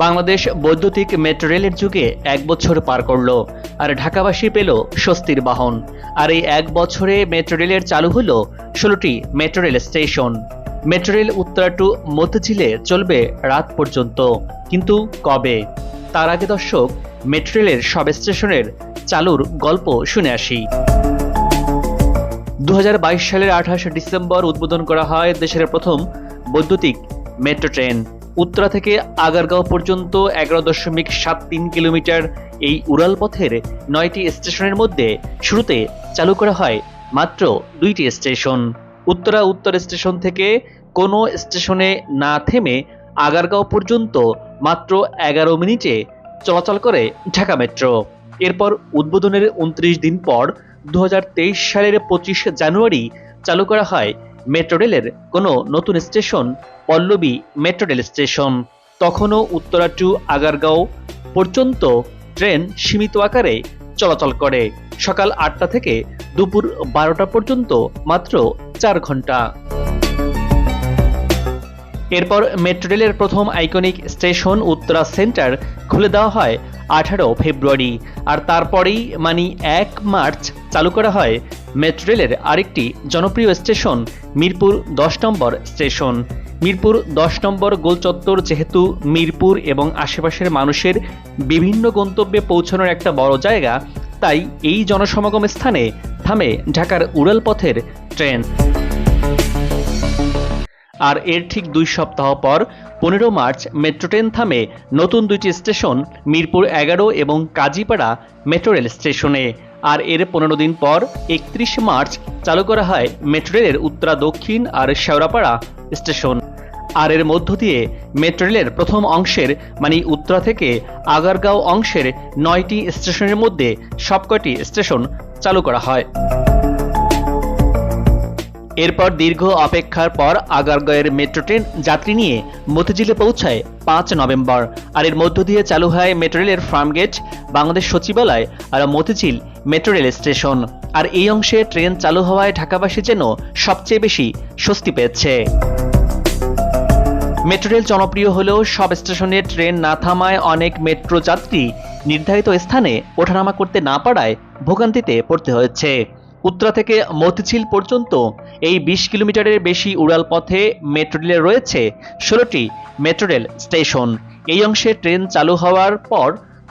বাংলাদেশ বৈদ্যুতিক মেট্রো রেলের যুগে ১ বছর পার করল, আর ঢাকাবাসী পেল স্বস্তির বাহন। আর এই ১ বছরে মেট্রো রেলের চালু হলো ১৬টি metro rail station. Metro rail Uttara to মতিঝিলে চলবে রাত পর্যন্ত, কিন্তু কবে? তার আগে দর্শক, মেট্রো রেলের সব স্টেশনের চালুর গল্প শুনে আসি। ২০২২ সালের ২৮ ডিসেম্বর উদ্বোধন করা হয় দেশের প্রথম বৈদ্যুতিক মেট্রো ট্রেন। উত্তরা থেকে আগারগাঁও পর্যন্ত ১১.৭৩ কিলোমিটার এই উড়াল পথের ৯টি স্টেশনের মধ্যে শুরুতে চালু করা হয় মাত্র ২টি স্টেশন। উত্তরা উত্তর স্টেশন থেকে কোনো স্টেশনে না থেমে আগারগাঁও পর্যন্ত মাত্র ১১ মিনিটে চলাচল করে ঢাকা মেট্রো। এরপর উদ্বোধনের ২৯ দিন পর ২০২৩ সালের ২৫ জানুয়ারি চালু করা হয় মেট্রো রেলের কোনো নতুন station, Pallabi metro rail station. তখনও উত্তরা টু আগারগাঁও পর্যন্ত ট্রেন সীমিত আকারে চলাচল করে, সকাল ৮টা থেকে দুপুর ১২টা পর্যন্ত, মাত্র ৪ ঘন্টা। এরপর মেট্রো রেলের প্রথম আইকনিক স্টেশন উত্তরা সেন্টার খুলে দেওয়া হয় ১৮ ফেব্রুয়ারি, আর তারপরেই ১ মার্চ চালু করা হয় মেট্রো রেলের আরেকটি জনপ্রিয় স্টেশন, মিরপুর ১০ নম্বর স্টেশন। মিরপুর ১০ নম্বর গোলচত্বর যেহেতু মিরপুর এবং আশেপাশের মানুষের বিভিন্ন গন্তব্যে পৌঁছানোর একটা বড় জায়গা, তাই এই জনসমাগম স্থানে থামে ঢাকার উড়াল পথের ট্রেন। আর এর ঠিক ২ সপ্তাহ পর ১৫ মার্চ মেট্রো ট্রেন থামে নতুন ২টি স্টেশন, মিরপুর ১১ এবং কাজীপাড়া মেট্রো রেল স্টেশনে। আর এর ১৫ দিন পর ৩১ মার্চ চালু করা হয় মেট্রো রেলের উত্তরা দক্ষিণ আর শেওড়াপাড়া স্টেশন। আর এর মধ্য দিয়ে মেট্রো রেলের প্রথম অংশের উত্তরা থেকে আগারগাঁও অংশের ৯টি স্টেশনের মধ্যে সবকটি স্টেশন চালু করা হয়। এরপর দীর্ঘ অপেক্ষার পর আগারগাঁওয়ের মেট্রো ট্রেন যাত্রী নিয়ে মতিঝিলে পৌঁছায় ৫ নভেম্বর। আর এর মধ্য দিয়ে চালু হয় মেট্রো রেলের ফার্মগেট, বাংলাদেশ সচিবালয় আর মতিঝিল মেট্রো রেল স্টেশন। আর এই অংশে ট্রেন চালু হওয়ায় ঢাকাবাসী যেন সবচেয়ে বেশি স্বস্তি পেয়েছে। মেট্রো রেল জনপ্রিয় হলেও সব স্টেশনে ট্রেন না থামায় অনেক মেট্রো যাত্রী নির্ধারিত স্থানে ওঠানামা করতে না পারায় ভোগান্তিতে পড়তে হয়েছে। উত্তরা থেকে মতিঝিল পর্যন্ত এই ২০ কিলোমিটারের বেশি উড়াল পথে মেট্রো রেলে রয়েছে ১৬টি মেট্রো রেল স্টেশন। এই অংশে ট্রেন চালু হওয়ার পর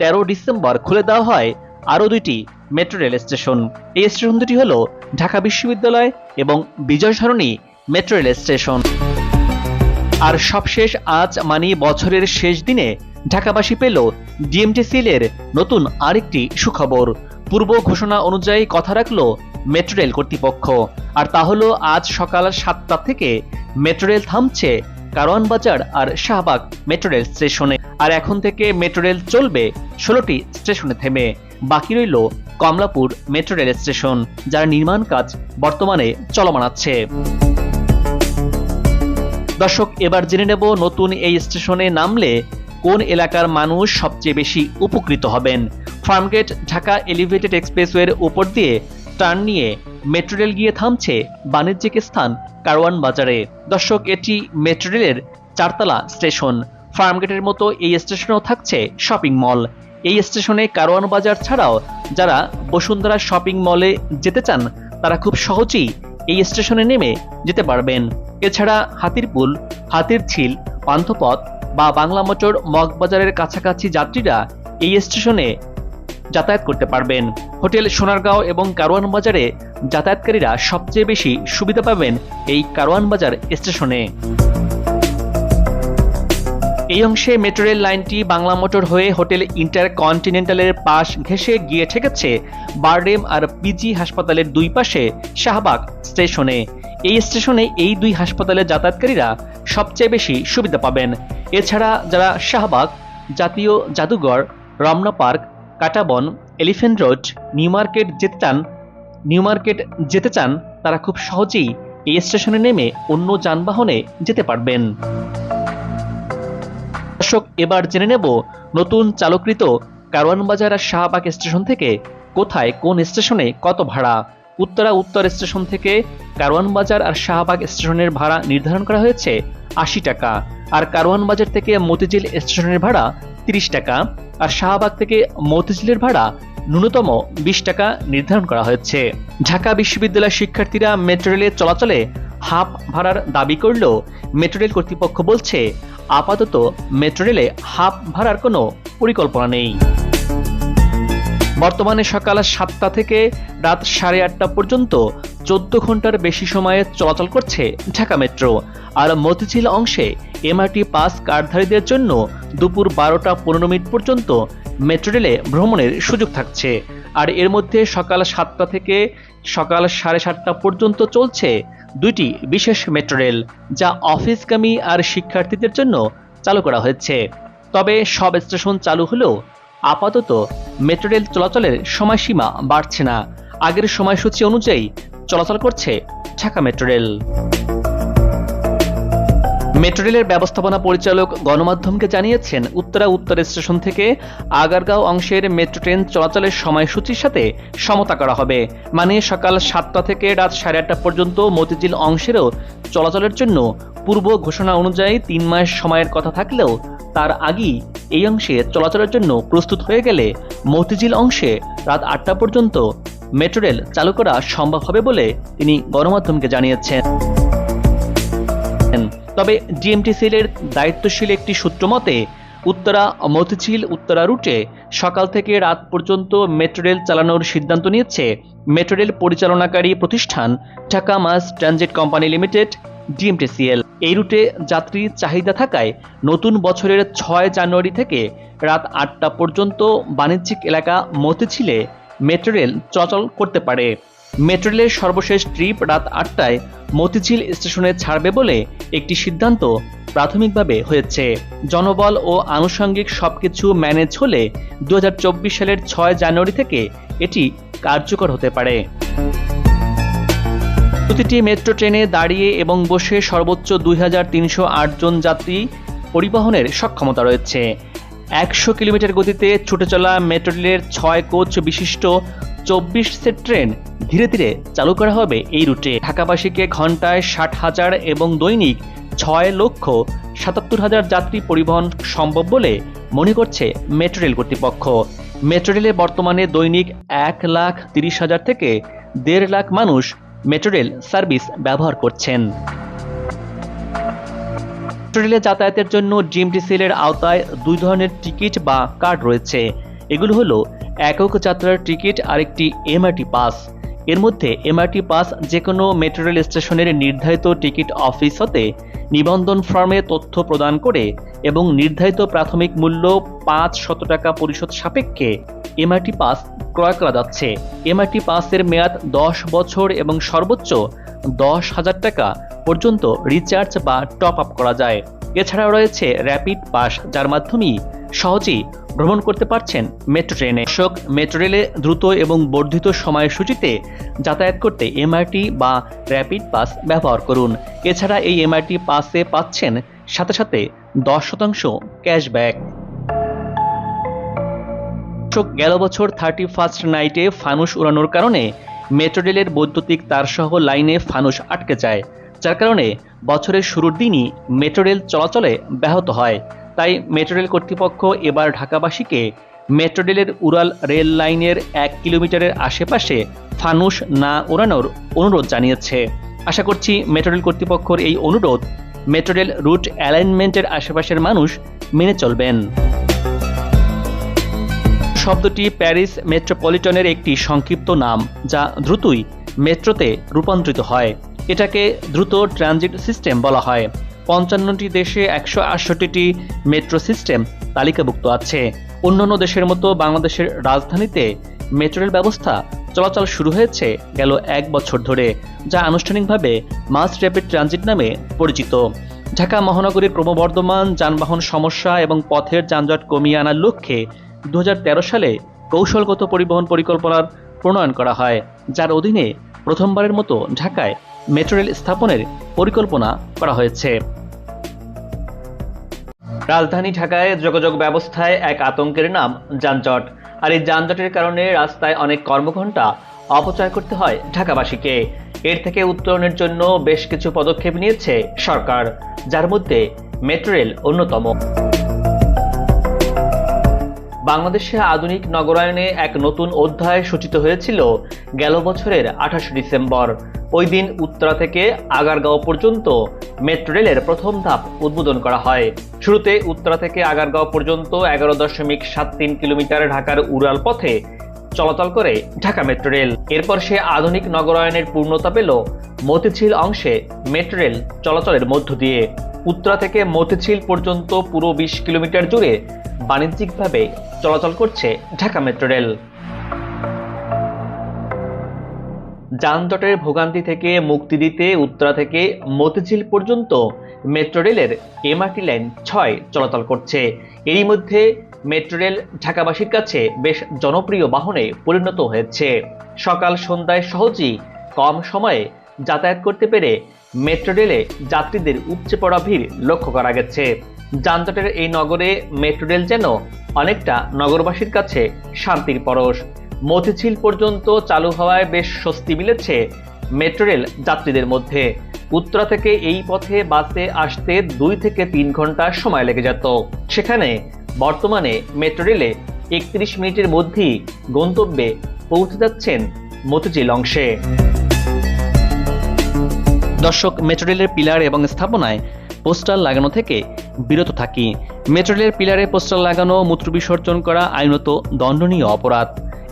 ১৩ ডিসেম্বর খুলে দেওয়া হয় আরও ২টি মেট্রো রেল স্টেশন। এই স্টেশন দুটি হল ঢাকা বিশ্ববিদ্যালয় এবং বিজয় সরণি মেট্রো রেল স্টেশন। আর সবশেষ আজ বছরের শেষ দিনে ঢাকাবাসী পেল ডিএমটিসিএল-এর নতুন আরেকটি সুখবর। পূর্ব ঘোষণা অনুযায়ী কথা রাখল মেট্রো রেল কর্তৃপক্ষ, আর তা হলো আজ সকাল ৭টা থেকে মেট্রো রেল থামছে কারওয়ান বাজার আর শাহবাগ মেট্রো রেল স্টেশনে। আর এখন থেকে মেট্রো রেল চলবে ১৬টি স্টেশনে থেমে। বাকি রইল কমলাপুর মেট্রো রেল স্টেশন, যার নির্মাণ কাজ বর্তমানে চলমান আছে। দর্শক, এবার জেনে নেব নতুন এই স্টেশনে নামলে কোন এলাকার মানুষ সবচেয়ে বেশি উপকৃত হবেন। ফার্মগেট ঢাকা এলিভেটেড এক্সপ্রেসওয়ের উপর দিয়ে টার্ন নিয়ে মেট্রো রেল গিয়ে থামছে বাণিজ্যিক স্থান কারওয়ান বাজারে। দর্শক, এটি মেট্রো রেলের ৪তলা স্টেশন। ফার্মগেটের মতো এই স্টেশনেও থাকছে শপিং মল। এই স্টেশনে কারওয়ান বাজার ছাড়াও যারা বসুন্ধরা শপিং মলে যেতে চান তারা খুব সহজেই এই স্টেশনে নেমে যেতে পারবেন। এছাড়া হাতিরপুল, হাতিরঝিল, পান্থপথ বা বাংলা মোটর মগবাজারের কাছাকাছি যাত্রীরা এই স্টেশনে যাতায়াত করতে পারবেন। হোটেল সোনারগাঁও এবং কারওয়ান বাজারে যাতায়াতকারীরা সবচেয়ে বেশি সুবিধা পাবেন এই কারওয়ান বাজার স্টেশনে। এই অংশে মেট্রো রেল লাইনটি বাংলা মোটর হয়ে হোটেল ইন্টারকন্টিনেন্টালের পাশ ঘেঁষে গিয়ে ঠেকেছে বারডেম আর পিজি হাসপাতালের দুই পাশে শাহবাগ স্টেশনে। এই স্টেশনে এই দুই হাসপাতালের যাতায়াতকারীরা সবচেয়ে বেশি সুবিধা পাবেন। এছাড়া যারা শাহবাগ, জাতীয় জাদুঘর, Ramna park, Katabon, elephant road, new market যেতে চান তারা খুব সহজেই এই স্টেশনে নেমে অন্য যানবাহনে যেতে পারবেন। দর্শক, এবার জেনে নেব নতুন চালুকৃত কারওয়ান বাজার আর শাহবাগ স্টেশন থেকে কোথায় কোন স্টেশনে কত ভাড়া। উত্তরা উত্তর স্টেশন থেকে কারওয়ান বাজার আর শাহবাগ স্টেশনের ভাড়া নির্ধারণ করা হয়েছে ৮০ টাকা। আর কারওয়ান বাজার থেকে মতিঝিল স্টেশনের ভাড়া 30 টাকা, আর শাহবাগ থেকে মতিঝিলের ভাড়া ন্যূনতম 20 টাকা নির্ধারণ করা হয়েছে। ঢাকা বিশ্ববিদ্যালয়ের শিক্ষার্থীরা মেট্রো রেলে চলাচলে হাফ ভাড়ার দাবি করলেও মেট্রো রেল কর্তৃপক্ষ বলছে আপাতত মেট্রো রেলে হাফ ভাড়ার কোনো পরিকল্পনা নেই। বর্তমানে সকাল 7টা থেকে রাত 8:30 পর্যন্ত 14 ঘন্টার বেশি সময়ে চলাচল করছে ঢাকা মেট্রো। আর মতিঝিল অংশে এমআরটি পাস কার্ডধারীদের জন্য দুপুর 12টা 15 পর্যন্ত মেট্রো রেলে ভ্রমণের সুযোগ থাকছে। আর এর মধ্যে সকাল 7টা থেকে সকাল 7:30 পর্যন্ত চলছে 2টি বিশেষ মেট্রো রেল, যা অফিসগামী আর শিক্ষার্থীদের জন্য চালু করা হয়েছে। তবে সব স্টেশন চালু হলেও আপাতত মেট্রো রেল চলাচলের সময়সীমা বাড়ছে না, আগের সময়সূচি অনুযায়ী চলাচল করছে ঢাকা মেট্রো রেল। মেট্রো রেলের ব্যবস্থাপনা পরিচালক গণমাধ্যমকে জানিয়েছেন, উত্তর স্টেশন থেকে আগারগাঁও অংশের মেট্রো ট্রেন চলাচলের সময়সূচির সাথে সমতা করা হবে। মানে সকাল 7টা থেকে রাত 8:30 পর্যন্ত মতিঝিল অংশেরও চলাচলের জন্য পূর্ব ঘোষণা অনুযায়ী 3 মাস সময়ের কথা থাকলেও তার আগেই এই অংশে চলাচলের জন্য প্রস্তুত হয়ে গেলে মতিঝিল অংশে রাত 8টা পর্যন্ত মেট্রো রেল চালু করা সম্ভব হবে বলে তিনি গণমাধ্যমকে জানিয়েছেন। তবে ডিএমটিসিএল-এর দায়িত্বশীল একটি সূত্র মতে উত্তরা মতিঝিল উত্তরা রুটে সকাল থেকে রাত পর্যন্ত মেট্রো রেল চালানোর সিদ্ধান্ত নিয়েছে মেট্রো রেল পরিচালনাকারী প্রতিষ্ঠান Dhaka mass transit company limited DMTCL. এই রুটে যাত্রী চাহিদা থাকায় নতুন বছরের 6 জানুয়ারি থেকে রাত 8টা পর্যন্ত বাণিজ্যিক এলাকা মতিঝিলে মেট্রো রেল চলাচল করতে পারে। মেট্রো রেলের সর্বশেষ ট্রিপ রাত 8টায় মতিঝিল স্টেশনে ছাড়বে বলে একটি সিদ্ধান্ত প্রাথমিকভাবে হয়েছে। জনবল ও আনুষঙ্গিক সবকিছু ম্যানেজ হলে 2024 সালের 6 জানুয়ারি থেকে এটি কার্যকর হতে পারে। প্রতিটি মেট্রো ট্রেনে দাঁড়িয়ে এবং বসে সর্বোচ্চ 2308 জন যাত্রী পরিবহনের সক্ষমতা রয়েছে। 100 কিলোমিটার গতিতে ছুটে চলা মেট্রো রেলের 6 কোচ বিশিষ্ট 24 সেট ট্রেন ধীরে ধীরে চালু করা হবে এই রুটে। ঢাকাবাসীকে ঘন্টায় 60,000 এবং দৈনিক 6,77,000 যাত্রী পরিবহন সম্ভব বলে মনে করছে মেট্রো রেল কর্তৃপক্ষ। মেট্রো রেলে বর্তমানে দৈনিক 1,30,000 থেকে 1.5 লাখ মানুষ মেট্রো রেল সার্ভিস ব্যবহার করছেন। মেট্রো রেলে যাতায়াতের জন্য ডিএমটিসিএল-এর আওতায় 2 ধরনের টিকিট বা কার্ড রয়েছে। এগুলো হলো একক যাত্রার টিকিট আর একটি এমআরটি পাস। এর মধ্যে এমআরটি পাস যে কোনো মেট্রো রেল স্টেশনের নির্ধারিত টিকিট অফিস হতে নিবন্ধন ফর্মে তথ্য প্রদান করে এবং নির্ধারিত প্রাথমিক মূল্য 500 টাকা পরিশোধ সাপেক্ষে এমআরটি পাস ক্রয় করা যাচ্ছে। এমআরটি পাসের মেয়াদ 10 বছর এবং সর্বোচ্চ 10,000 টাকা পর্যন্ত রিচার্জ বা টপ আপ করা যায়। এছাড়াও রয়েছে র্যাপিড পাস, যার মাধ্যমে সহজেই ভ্রমণ করতে পারছেন মেট্রো ট্রেনে। মেট্রো রেলে দ্রুত এবং বর্ধিত সময়সূচিতে যাতায়াত করতে এমআরটি বা র্যাপিড পাস ব্যবহার করুন। এছাড়া এই এমআরটি পাসে পাচ্ছেন সাথে সাথে 10% ক্যাশব্যাক। গেল বছর 31st নাইটে ফানুস উড়ানোর কারণে মেট্রো রেলের বৈদ্যুতিক তারসহ লাইনে ফানুস আটকে যায়, যার কারণে বছরের শুরুর দিনই মেট্রো রেল চলাচলে ব্যাহত হয়। তাই মেট্রো রেল কর্তৃপক্ষ এবার ঢাকাবাসীকে মেট্রো রেলের উড়াল রেল লাইনের 1 কিলোমিটারের আশেপাশে ফানুস না ওড়ানোর অনুরোধ জানিয়েছে। আশা করছি মেট্রো রেল কর্তৃপক্ষের এই অনুরোধ মেট্রো রেল রুট অ্যালাইনমেন্টের আশেপাশের মানুষ মেনে চলবেন। শব্দটি প্যারিস মেট্রোপলিটনের একটি সংক্ষিপ্ত নাম, যা দ্রুতই মেট্রোতে রূপান্তরিত হয়। এটাকে দ্রুত ট্রানজিট সিস্টেম বলা হয়। 55টি দেশে 168টি মেট্রো সিস্টেম তালিকাভুক্ত আছে। অন্যান্য দেশের মতো বাংলাদেশের রাজধানীতে মেট্রো রেল ব্যবস্থা চলাচল শুরু হয়েছে গেল 1 বছর ধরে, যা আনুষ্ঠানিকভাবে মাস র্যাপিড ট্রানজিট নামে পরিচিত। ঢাকা মহানগরীর ক্রমবর্ধমান যানবাহন সমস্যা এবং পথের যানজট কমিয়ে আনার লক্ষ্যে 2013 সালে কৌশলগত পরিবহন পরিকল্পনার প্রণয়ন করা হয়, যার অধীনে প্রথমবারের মতো ঢাকায় মেট্রো রেল স্থাপনের পরিকল্পনা করা হয়েছে। রাজধানী ঢাকায় যোগাযোগ ব্যবস্থায় এক আতঙ্কের নাম যানজট। আর এই যানজটের কারণে রাস্তায় অনেক কর্মঘণ্টা অপচয় করতে হয় ঢাকাবাসীকে। এর থেকে উত্তরণের জন্য বেশ কিছু পদক্ষেপ নিয়েছে সরকার, যার মধ্যে মেট্রো রেল অন্যতম। বাংলাদেশে আধুনিক নগরায়নে এক নতুন অধ্যায় সূচিত হয়েছিল গেল বছরের 28 ডিসেম্বর। ওই দিন উত্তরা থেকে আগারগাঁও পর্যন্ত মেট্রো রেলের প্রথম ধাপ উদ্বোধন করা হয়। শুরুতে উত্তরা থেকে আগারগাঁও পর্যন্ত 11.73 কিলোমিটার ঢাকার উড়াল পথে চলাচল করে ঢাকা মেট্রো রেল। এরপর সে আধুনিক নগরায়নের পূর্ণতা পেল মতিঝিল অংশে মেট্রো রেল চলাচলের মধ্য দিয়ে। উত্তরা থেকে মতিঝিল পর্যন্ত পুরো 20 কিলোমিটার জুড়ে বাণিজ্যিকভাবে চলাচল করছে ঢাকা মেট্রো রেল। যানজটের ভোগান্তি থেকে মুক্তি দিতে উত্তরা থেকে মতিঝিল পর্যন্ত মেট্রো রেলের এমআরটি লাইন 6 চলাচল করছে। এরই মধ্যে মেট্রো রেল ঢাকাবাসীর কাছে বেশ জনপ্রিয় বাহনে পরিণত হয়েছে। সকাল সন্ধ্যায় সহজেই কম সময়ে যাতায়াত করতে পেরে মেট্রো রেলে যাত্রীদের উপচে পড়া ভিড় লক্ষ্য করা গেছে। যানজটের এই নগরে মেট্রো রেল যেন অনেকটা নগরবাসীর কাছে শান্তির পরশ। মতিঝিল পর্যন্ত চালু হওয়ায় বেশ স্বস্তি মিলেছে মেট্রো রেল যাত্রীদের মধ্যে। উত্তরা থেকে এই পথে বাসে আসতে 2 থেকে 3 ঘন্টা সময় লেগে যেত, সেখানে বর্তমানে মেট্রো রেলে 31 মিনিটের মধ্যেই গন্তব্যে পৌঁছে যাচ্ছেন মতিঝিল অংশে। দর্শক, মেট্রো রেলের পিলার এবং স্থাপনায় পোস্টার লাগানো থেকে বিরত থাকি। মেট্রো রেলের পিলারে পোস্টার লাগানো, মূত্র বিসর্জন করা আইনত দণ্ডনীয় অপরাধ।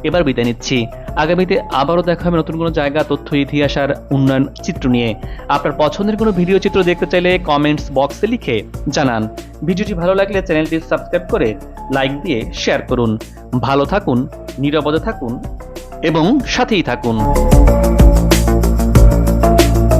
এবার বিদায় নিচ্ছি। আগামীতে আবারও দেখা হবে নতুন কোনো জায়গা, তথ্য, ইতিহাস আর উন্নয়ন চিত্র নিয়ে। আপনার পছন্দের কোনো ভিডিও চিত্র দেখতে চাইলে কমেন্টস বক্সে লিখে জানান। ভিডিওটি ভালো লাগলে চ্যানেলটি সাবস্ক্রাইব করে লাইক দিয়ে শেয়ার করুন। ভালো থাকুন, নিরাপদে থাকুন এবং সাথেই থাকুন।